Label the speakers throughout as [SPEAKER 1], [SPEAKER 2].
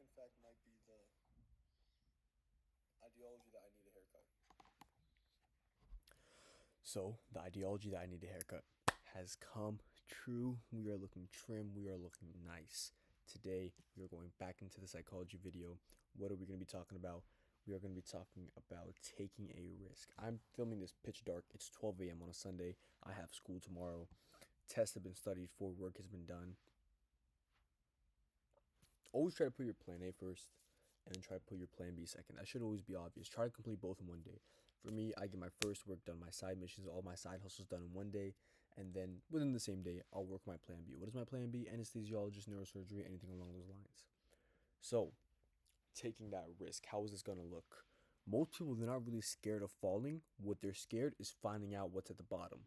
[SPEAKER 1] second fact might be the ideology that I need a haircut. So, the ideology that I need a haircut has come true. We are looking trim. We are looking nice. Today, we are going back into the psychology video. What are we going to be talking about? We are going to be talking about taking a risk. I'm filming this pitch dark. It's 12 a.m. on a Sunday. I have school tomorrow. Tests have been studied for. Work has been done. Always try to put your plan A first and then try to put your plan B second. That should always be obvious. Try to complete both in one day. For me, I get my first work done, my side missions, all my side hustles done in one day, and then within the same day, I'll work my plan B. What is my plan B? Anesthesiologist, neurosurgery, anything along those lines. So, taking that risk, how is this going to look? Most people, they're not really scared of falling. What they're scared is finding out what's at the bottom.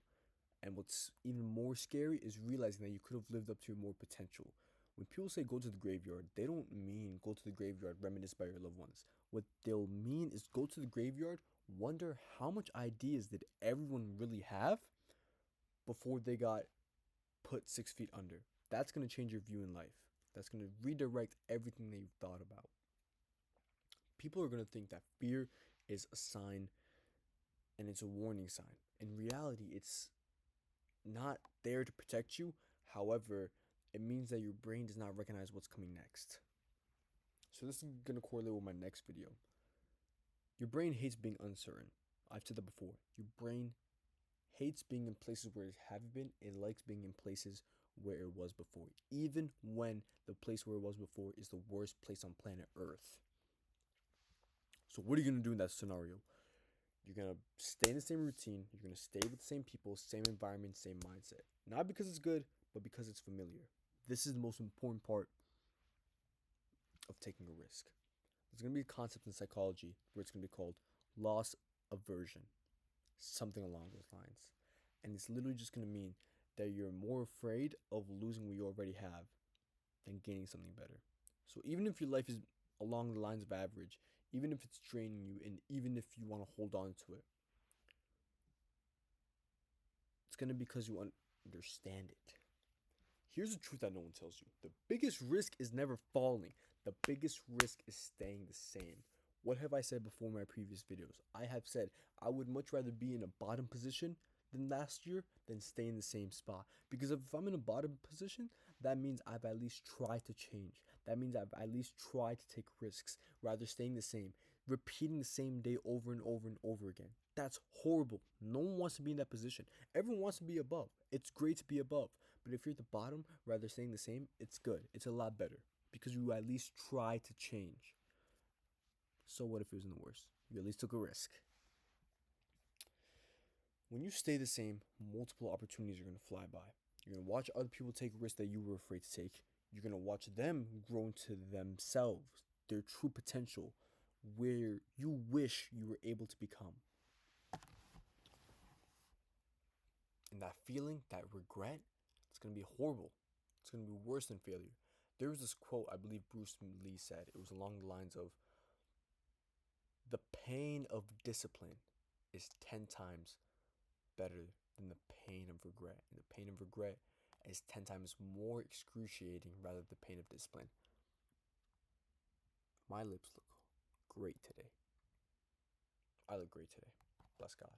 [SPEAKER 1] And what's even more scary is realizing that you could have lived up to your more potential. When people say go to the graveyard, they don't mean go to the graveyard, reminisce by your loved ones. What they'll mean is go to the graveyard, wonder how much ideas did everyone really have before they got put 6 feet under. That's going to change your view in life. That's going to redirect everything that you've thought about. People are going to think that fear is a sign and it's a warning sign. In reality, it's not there to protect you. However, it means that your brain does not recognize what's coming next. So this is going to correlate with my next video. Your brain hates being uncertain. I've said that before. Your brain hates being in places where it haven't been. It likes being in places where it was before, even when the place where it was before is the worst place on planet Earth. So what are you going to do in that scenario? You're going to stay in the same routine. You're going to stay with the same people, same environment, same mindset. Not because it's good, but because it's familiar. This is the most important part of taking a risk. There's going to be a concept in psychology where it's going to be called loss aversion, something along those lines. And it's literally just going to mean that you're more afraid of losing what you already have than gaining something better. So even if your life is along the lines of average, even if it's draining you, and even if you want to hold on to it, it's going to be because you understand it. Here's the truth that no one tells you. The biggest risk is never falling. The biggest risk is staying the same. What have I said before in my previous videos? I have said I would much rather be in a bottom position than last year than stay in the same spot. Because if I'm in a bottom position, that means I've at least tried to change. That means I've at least tried to take risks rather staying the same, repeating the same day over and over and over again. That's horrible. No one wants to be in that position. Everyone wants to be above. It's great to be above. But if you're at the bottom, rather staying the same, it's good. It's a lot better because you at least try to change. So what if it was in the worst? You at least took a risk. When you stay the same, multiple opportunities are going to fly by. You're going to watch other people take risks that you were afraid to take. You're going to watch them grow into themselves, their true potential, where you wish you were able to become. And that feeling, that regret, it's going to be horrible. It's going to be worse than failure. There was this quote I believe Bruce Lee said. It was along the lines of, the pain of discipline is 10 times better than the pain of regret. And the pain of regret is 10 times more excruciating rather than the pain of discipline. My lips look great today. I look great today. Bless God.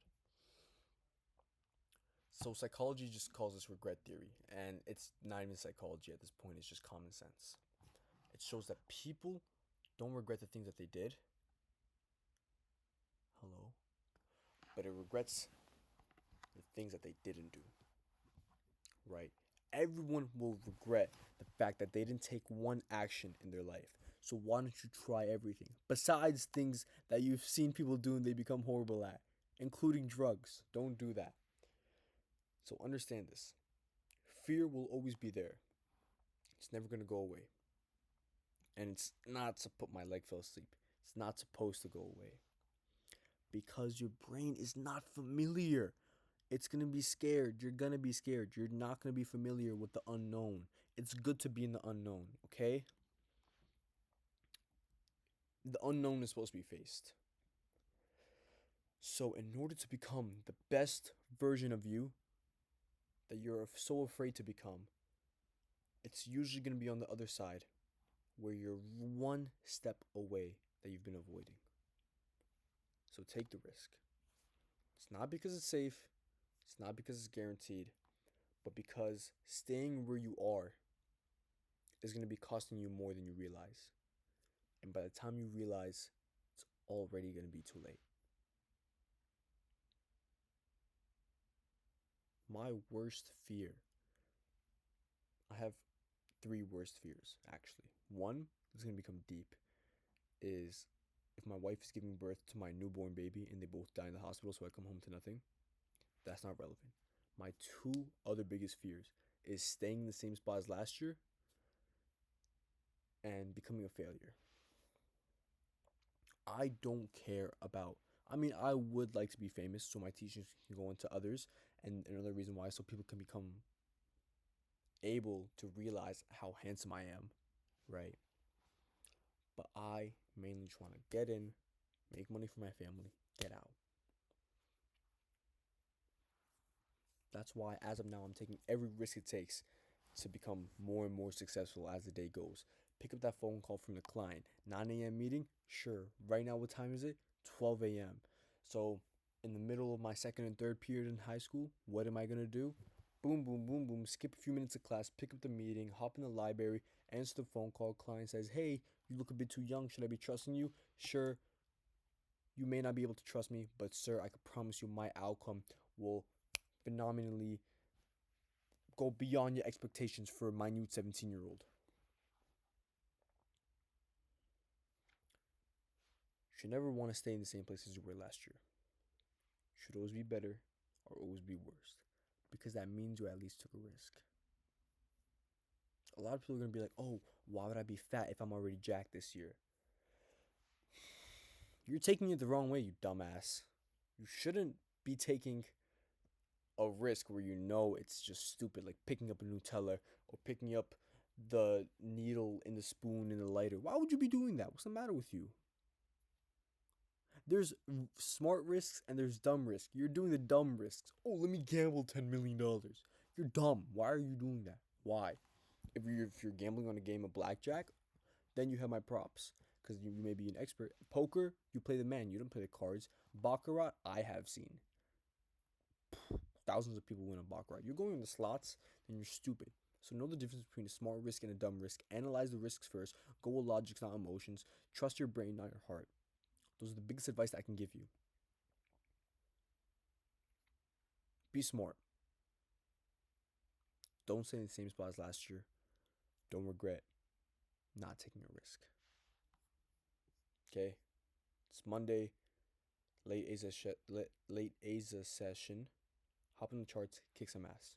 [SPEAKER 1] So psychology just calls this regret theory, and it's not even psychology at this point, it's just common sense. It shows that people don't regret the things that they did. Hello? But it regrets the things that they didn't do. Right? Everyone will regret the fact that they didn't take one action in their life. So why don't you try everything? Besides things that you've seen people do and they become horrible at, including drugs. Don't do that. So understand this. Fear will always be there. It's never going to go away. And it's not to put my leg fell asleep. It's not supposed to go away. Because your brain is not familiar. It's going to be scared. You're going to be scared. You're not going to be familiar with the unknown. It's good to be in the unknown, okay? The unknown is supposed to be faced. So in order to become the best version of you that you're so afraid to become, it's usually going to be on the other side where you're one step away that you've been avoiding. So take the risk. It's not because it's safe, it's not because it's guaranteed, but because staying where you are is going to be costing you more than you realize. And by the time you realize, it's already going to be too late. My worst fear, I have three worst fears actually. One is going to become deep, is if my wife is giving birth to my newborn baby and they both die in the hospital, so I come home to nothing. That's not relevant. My two other biggest fears is staying in the same spot as last year and becoming a failure. I don't care about. I mean, I would like to be famous so my teachings can go into others, and another reason why, so people can become able to realize how handsome I am, right? But I mainly just want to get in, make money for my family, get out. That's why, as of now, I'm taking every risk it takes to become more and more successful as the day goes. Pick up that phone call from the client. 9 a.m. meeting? Sure. Right now, what time is it? 12 a.m. So, in the middle of my second and third period in high school, what am I going to do? Boom, boom, boom, boom. Skip a few minutes of class, pick up the meeting, hop in the library, answer the phone call. Client says, hey, you look a bit too young. Should I be trusting you? Sure. You may not be able to trust me, but sir, I can promise you my outcome will phenomenally go beyond your expectations for a minute 17-year-old. You should never want to stay in the same place as you were last year. You should always be better or always be worse, because that means you at least took a risk. A lot of people are going to be like, oh, why would I be fat if I'm already jacked this year? You're taking it the wrong way, you dumbass. You shouldn't be taking a risk where you know it's just stupid, like picking up a Nutella or picking up the needle in the spoon in the lighter. Why would you be doing that? What's the matter with you? There's smart risks and there's dumb risks. You're doing the dumb risks. Oh, let me gamble $10 million. You're dumb. Why are you doing that? Why? If you're gambling on a game of blackjack, then you have my props because you may be an expert. Poker, you play the man. You don't play the cards. Baccarat, I have seen thousands of people win on baccarat. You're going on the slots, then you're stupid. So know the difference between a smart risk and a dumb risk. Analyze the risks first. Go with logic, not emotions. Trust your brain, not your heart. Those are the biggest advice I can give you. Be smart. Don't stay in the same spot as last year. Don't regret not taking a risk. Okay? It's Monday, late ASA session. Hop in the charts, kick some ass.